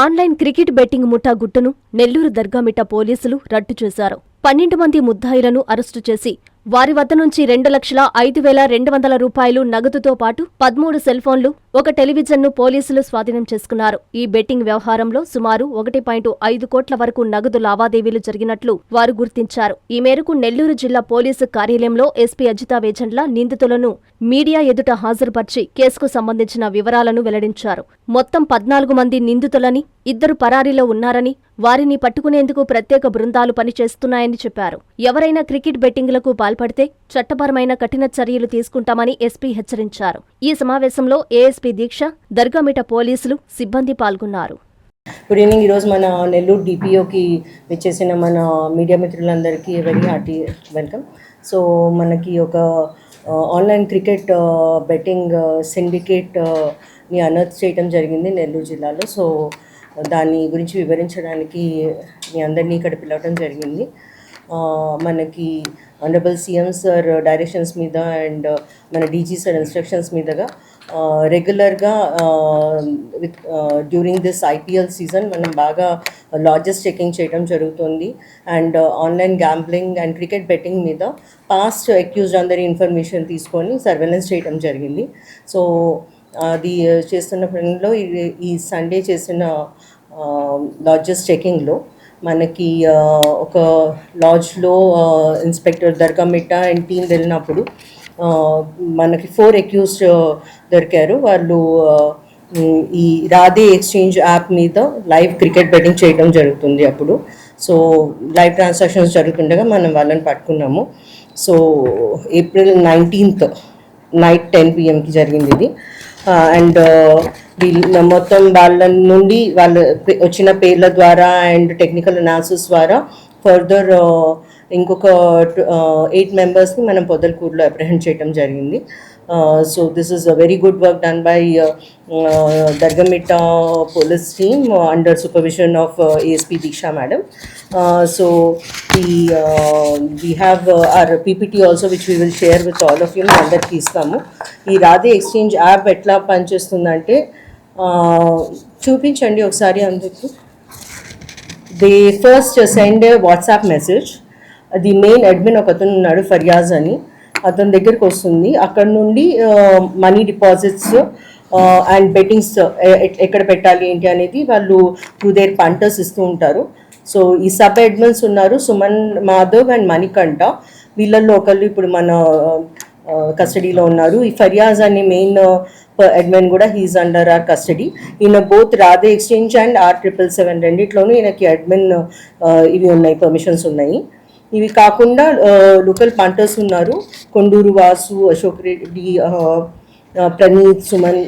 Online cricket betting ముఠా గుట్టును నెల్లూరు దర్గామిట్ట పోలీసులు రట్టు చేశారు. 12 మంది ముద్దాయిలను అరెస్టు చేసి వారి వద్ద నుంచి 2,05,200 రూపాయలు నగదుతో పాటు 13 సెల్ఫోన్లు, ఒక టెలివిజన్ను పోలీసులు స్వాధీనం చేసుకున్నారు. ఈ బెట్టింగ్ వ్యవహారంలో సుమారు 1.5 కోట్ల వరకు నగదు లావాదేవీలు జరిగినట్లు వారు గుర్తించారు. ఈ మేరకు నెల్లూరు జిల్లా పోలీసు కార్యాలయంలో ఎస్పీ అజితా వేజండ్ల నిందితులను మీడియా ఎదుట హాజరుపర్చి కేసుకు సంబంధించిన వివరాలను వెల్లడించారు. మొత్తం 14 మంది నిందితులని, 2 పరారీలో ఉన్నారని, వారిని పట్టుకునేందుకు ప్రత్యేక బృందాలు పనిచేస్తున్నాయని చెప్పారు. ఎవరైనా క్రికెట్ బెట్టింగ్లకు పాల్పడితే చట్టపరమైన కఠిన చర్యలు తీసుకుంటామని ఎస్పీ హెచ్చరించారు. ఈ సమావేశంలో ఏఎస్పీ దీక్ష, దర్గామిట్ట పోలీసులు, సిబ్బంది పాల్గొన్నారు. Good evening. ఈరోజు మన నెల్లూరు డిపిఓకి వచ్చేసిన మన మీడియా మిత్రులందరికీ వెరీ హార్టీ వెల్కమ్. సో మనకి ఒక ఆన్లైన్ క్రికెట్ బెట్టింగ్ సిండికేట్ని అనర్త్ చేయడం జరిగింది నెల్లూరు జిల్లాలో. సో దాని గురించి వివరించడానికి మీ అందరినీ ఇక్కడ పిలవడం జరిగింది. మనకి ఆనరబుల్ సీఎం సార్ డైరెక్షన్స్ మీద అండ్ మన డీజీ సార్ ఇన్స్ట్రక్షన్స్ మీదగా రెగ్యులర్గా డ్యూరింగ్ దిస్ ఐపీఎల్ సీజన్ మనం బాగా లాడ్జెస్ చెకింగ్ చేయడం జరుగుతుంది. And online gambling and cricket betting మీద పాస్ట్ అక్యూజ్డ్ అందరి ఇన్ఫర్మేషన్ తీసుకొని సర్వేలెన్స్ చేయడం జరిగింది. సో అది చేస్తున్న పనిలో ఈ సండే చేసిన లాడ్జెస్ చెకింగ్లో మనకి ఒక లాడ్జ్లో ఇన్స్పెక్టర్ దర్గామిట్ట అండ్ టీం వెళ్ళినప్పుడు మనకి 4 అక్యూజ్డ్ దొరికారు. వాళ్ళు ఈ రాధే ఎక్స్చేంజ్ యాప్ మీద లైవ్ క్రికెట్ బెట్టింగ్ చేయడం జరుగుతుంది. అప్పుడు సో లైవ్ ట్రాన్సాక్షన్స్ జరుగుతుండగా మనం వాళ్ళని పట్టుకున్నాము. So April 19th night 10 PM జరిగింది ఇది. అండ్ మొత్తం వాళ్ళ నుండి వాళ్ళు వచ్చిన పేర్ల ద్వారా అండ్ టెక్నికల్ అనాలిసిస్ ద్వారా ఫర్దర్ ఇంకొక 8 మెంబర్స్ని మనం పొదలకూరులో అప్రహెండ్ చేయడం జరిగింది. So this is a very good work done by Dargamitta police team under supervision of ASP Diksha madam. So we have our PPT also which we will share with all of you. అందరికీ ఇస్తాము. ఈ Radhe exchange app ఎట్లా పనిచేస్తుందంటే చూపించండి ఒకసారి అందరికీ. They first send A WhatsApp message. అది main admin ఒక అతను ఉన్నాడు ఫర్యాజ్ అని, అతని దగ్గరికి వస్తుంది. అక్కడ నుండి మనీ డిపాజిట్స్ అండ్ బెట్టింగ్స్ ఎక్కడ పెట్టాలి ఏంటి అనేది వాళ్ళు త్రూ దేర్ పంటర్స్ ఇస్తూ ఉంటారు. సో ఈ సబ్ అడ్మిన్స్ ఉన్నారు, సుమన్ మాధవ్ అండ్ మణికంఠ. వీళ్ళల్లో ఒకళ్ళు ఇప్పుడు మన కస్టడీలో ఉన్నారు. ఈ ఫర్యాజ్ అనే మెయిన్ అడ్మిన్ కూడా హీఈస్ అండర్ ఆర్ కస్టడీ. ఈయన both Radhe exchange and R777 రెండిట్లోనూ ఈయనకి అడ్మిన్ ఇవి ఉన్నాయి, పర్మిషన్స్ ఉన్నాయి. ఇవి కాకుండా లోకల్ పంటర్స్ ఉన్నారు, కొండూరు వాసు, అశోక్ రెడ్డి, ప్రణీత్, సుమన్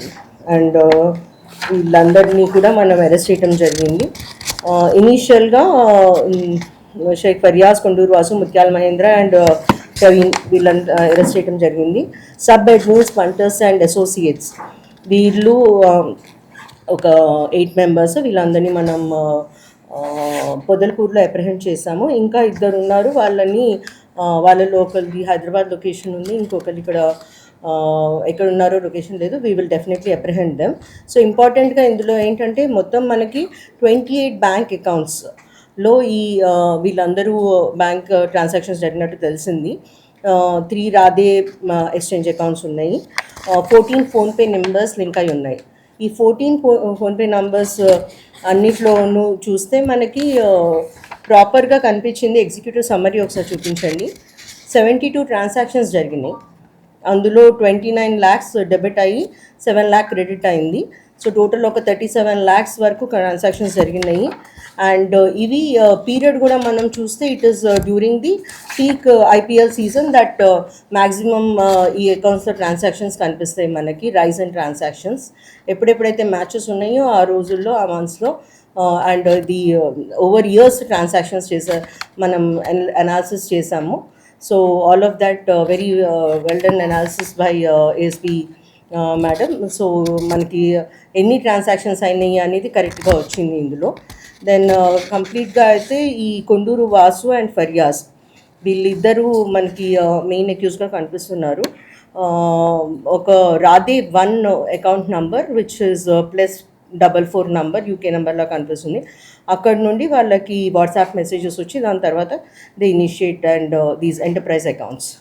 అండ్ వీళ్ళందరినీ కూడా మనం అరెస్ట్ చేయడం జరిగింది. ఇనీషియల్గా షేక్ ఫర్యాజ్, కొండూరు వాసు, ముత్యాల మహేంద్ర అండ్ ప్రవీణ్ వీళ్ళని అరెస్ట్ చేయడం జరిగింది. Sub admins, punters and associates వీళ్ళు ఒక 8 మెంబర్స్. వీళ్ళందరినీ మనం పొదలకూరులో అప్రహెండ్ చేశాము. ఇంకా 2 ఉన్నారు, వాళ్ళని వాళ్ళలో ఒకరిది హైదరాబాద్ లొకేషన్ ఉంది, ఇంకొకరు ఇక్కడ ఎక్కడ ఉన్నారో లొకేషన్ లేదు. We will definitely apprehend them. So ఇంపార్టెంట్గా ఇందులో ఏంటంటే మొత్తం మనకి 28 బ్యాంక్ అకౌంట్స్లో ఈ వీళ్ళందరూ బ్యాంక్ ట్రాన్సాక్షన్స్ జరిగినట్టు తెలిసింది. 3 రాధే ఎక్స్చేంజ్ అకౌంట్స్ ఉన్నాయి, 14 ఫోన్పే నెంబర్స్ లింక్ అయి ఉన్నాయి. ఈ 14 ఫోన్పే నంబర్స్ అన్నిట్లోనూ చూస్తే మనకి ప్రాపర్గా కనిపించింది. ఎగ్జిక్యూటివ్ సమ్మరీ ఒకసారి చూపించండి. 72 ట్రాన్సాక్షన్స్ జరిగినాయి. అందులో 29 lakhs డెబిట్ అయ్యి 7 lakh క్రెడిట్ అయింది. సో టోటల్ ఒక 37 lakhs వరకు ట్రాన్సాక్షన్స్ జరిగినాయి. అండ్ ఇవి పీరియడ్ కూడా మనం చూస్తే it is during the peak IPL season that maximum ఈ అకౌంట్స్లో ట్రాన్సాక్షన్స్ కనిపిస్తాయి మనకి, రైజ్ అండ్ ట్రాన్సాక్షన్స్. ఎప్పుడెప్పుడైతే మ్యాచెస్ ఉన్నాయో ఆ రోజుల్లో, ఆ మంత్స్లో and the over years transactions మనం అనాలిసిస్ చేసాము. So all of that very well done analysis by ASP madam. So మనకి ఎన్ని ట్రాన్సాక్షన్స్ అయినాయి అనేది కరెక్ట్గా వచ్చింది ఇందులో. దెన్ కంప్లీట్గా అయితే ఈ కొండూరు వాసు అండ్ ఫర్యాజ్ వీళ్ళిద్దరూ మనకి మెయిన్ అక్యూజ్గా కనిపిస్తున్నారు. ఒక Radhe 1 account number which is 444 number UK నెంబర్లా కనిపిస్తుంది. అక్కడ నుండి వాళ్ళకి వాట్సాప్ మెసేజెస్ వచ్చి దాని తర్వాత they initiate and these enterprise accounts.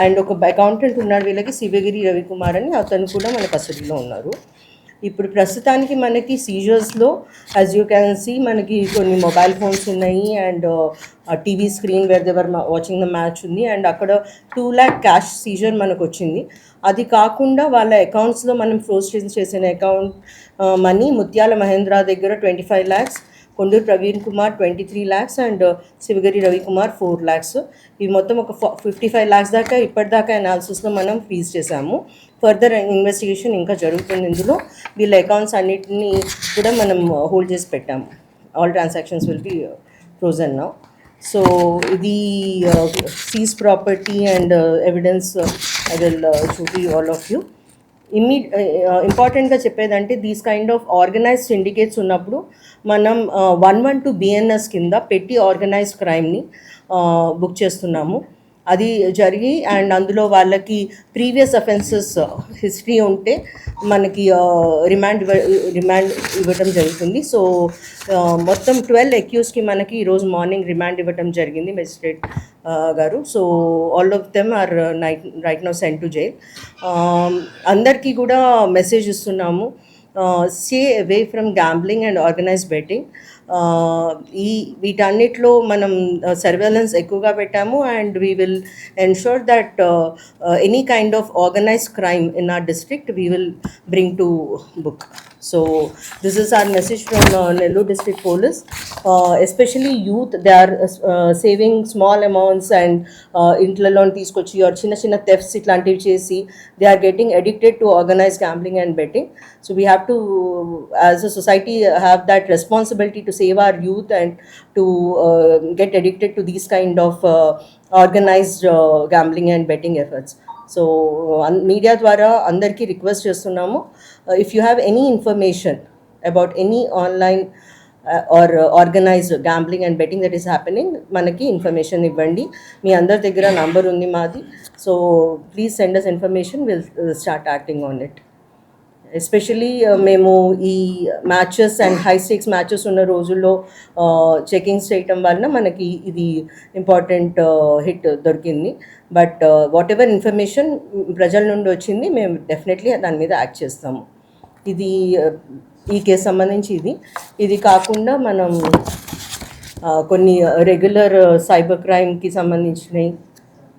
And ఒక అకౌంటెంట్ ఉన్నాడు వీళ్ళకి, శివగిరి రవికుమార్ అని, అతను కూడా మన కస్టడీలో ఉన్నారు. ఇప్పుడు ప్రస్తుతానికి మనకి సీజర్స్లో యాజ్ యూ క్యాన్ సీ మనకి కొన్ని మొబైల్ ఫోన్స్ ఉన్నాయి and TV screen where they're watching the match ఉంది అండ్ అక్కడ 2 lakh క్యాష్ సీజర్ మనకు వచ్చింది. అది కాకుండా వాళ్ళ అకౌంట్స్లో మనం ఫ్రోజ్ చేసిన అకౌంట్ మనీ ముత్యాల మహేంద్ర దగ్గర 25 lakhs, Konduru Praveen Kumar 23 lakhs and Sivagiri Ravikumar 4 lakhs. ఇవి మొత్తం ఒక 55 lakhs దాకా ఇప్పటిదాకా అనాలిసిస్లో మనం ఫ్రీజ్ చేశాము. ఫర్దర్ ఇన్వెస్టిగేషన్ ఇంకా జరుగుతుంది. ఇందులో వీళ్ళ అకౌంట్స్ అన్నిటినీ కూడా మనం హోల్డ్ చేసి పెట్టాము. All transactions will be frozen now. So ఇది seize property and evidence I will show to all of you. ఇంపార్టెంట్గా చెప్పేదంటే these kind of organised syndicates ఉన్నప్పుడు మనం 112 BNS కింద పెట్టి ఆర్గనైజ్డ్ క్రైమ్ని బుక్ చేస్తున్నాము. అది జరిగి అండ్ అందులో వాళ్ళకి ప్రీవియస్ అఫెన్సెస్ హిస్టరీ ఉంటే మనకి రిమాండ్ ఇవ్వటం జరుగుతుంది. సో మొత్తం 12 అక్యూస్కి మనకి ఈరోజు మార్నింగ్ రిమాండ్ ఇవ్వటం జరిగింది మెజిస్ట్రేట్ గారు. So all of them are right now sent to jail. అందరికీ కూడా మెసేజ్ ఇస్తున్నాము, stay away from gambling and organised betting. వీటన్నిటిలో మనం సర్వేలెన్స్ ఎక్కువగా పెట్టాము and we will ensure that any kind of organised crime in our district we will bring to book. So this is our message from Nellore district police. Especially youth, they are saving small amounts and ఇంట్లలో తీసుకొచ్చి or చిన్న thefts ఇట్లాంటివి చేసి they are getting addicted to organized gambling and betting. So we have to as a society have that responsibility to save our youth and to get addicted to these kind of organized gambling and betting efforts. So media ద్వారా అందరికీ request చేస్తున్నాము, if you have any information about any online or organised gambling and betting that is happening మనకి information ఇవ్వండి. మీ అందరి దగ్గర number ఉంది మాది. So please send us information, will start acting on it. Especially మేము ఈ matches and high stakes matches ఉన్న రోజుల్లో చెకింగ్స్ చేయటం వలన మనకి ఇది ఇంపార్టెంట్ హిట్ దొరికింది. బట్ వాట్ ఎవర్ ఇన్ఫర్మేషన్ ప్రజల నుండి వచ్చింది మేము డెఫినెట్లీ దాని మీద యాక్ట్ చేస్తాము. ఇది ఈ కేసు సంబంధించి ఇది కాకుండా మనం కొన్ని రెగ్యులర్ సైబర్ క్రైమ్కి సంబంధించినవి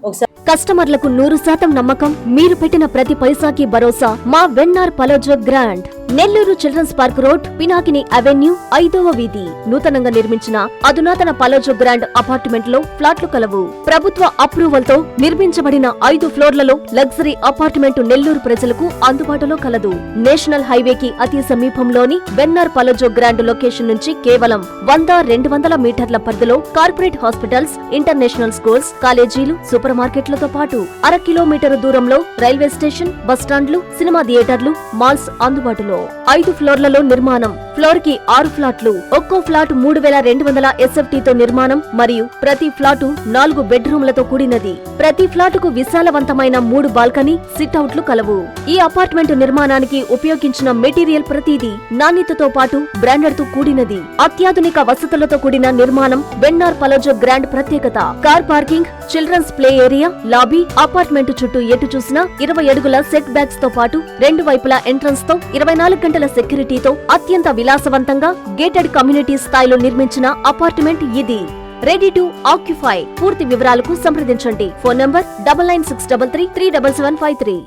ఒకసారి కస్టమర్లకు 100% నమ్మకం, మీరు పెట్టిన ప్రతి పైసాకి భరోసా మా VNR Palazzo Grand. Nellore children's park road, Pinakini avenue, 5వ వీధి. నూతనంగా నిర్మించిన అధునాతన పలోజో గ్రాండ్ అపార్ట్మెంట్ లో ఫ్లాట్లు కలవు. ప్రభుత్వ అప్రూవల్ తో నిర్మించబడిన 5 ఫ్లోర్లలో లగ్జరీ అపార్ట్మెంట్ నెల్లూరు ప్రజలకు అందుబాటులో కలదు. నేషనల్ హైవేకి అతి సమీపంలోని వెన్నార్ పలోజో గ్రాండ్ లొకేషన్ నుంచి కేవలం 100-200 మీటర్ల పరిధిలో కార్పొరేట్ హాస్పిటల్స్, ఇంటర్నేషనల్ స్కూల్స్, కాలేజీలు, సూపర్ మార్కెట్లతో పాటు 1/2 కిలోమీటర్ దూరంలో రైల్వే స్టేషన్, బస్టాండ్లు, సినిమా థియేటర్లు, మాల్స్ అందుబాటులో. 5 ఫ్లోర్లలో నిర్మాణం. ఫ్లోర్ కి 6 ఫ్లాట్లు. ఒక్కో ఫ్లాట్ 3200 SFT తో నిర్మాణం మరియు ప్రతి ఫ్లాటు 4 బెడ్రూమ్లతో కూడినది. ప్రతి ఫ్లాటుకు విశాలవంతమైన 3 బాల్కనీ, సిట్అవుట్లు కలవు. ఈ అపార్ట్మెంట్ నిర్మాణానికి ఉపయోగించిన మెటీరియల్ ప్రతిదీ నాణ్యతతో పాటు బ్రాండెడ్ తో కూడినది. అత్యాధునిక వసతులతో కూడిన నిర్మాణం వెన్నార్ పలోజో గ్రాండ్ ప్రత్యేకత. Car parking, children's play area, lobby, apartment చుట్టూ ఎటు చూసినా 20 అడుగుల సెట్ బ్యాక్స్ తో పాటు 2 వైపులా ఎంట్రన్స్ తో 24 గంటల సెక్యూరిటీతో అత్యంత విలాసవంతంగా గేటెడ్ కమ్యూనిటీ స్థాయిలో నిర్మించిన అపార్ట్మెంట్ ఇది. Ready to occupy. పూర్తి వివరాలకు సంప్రదించండి. Phone number 9963337753.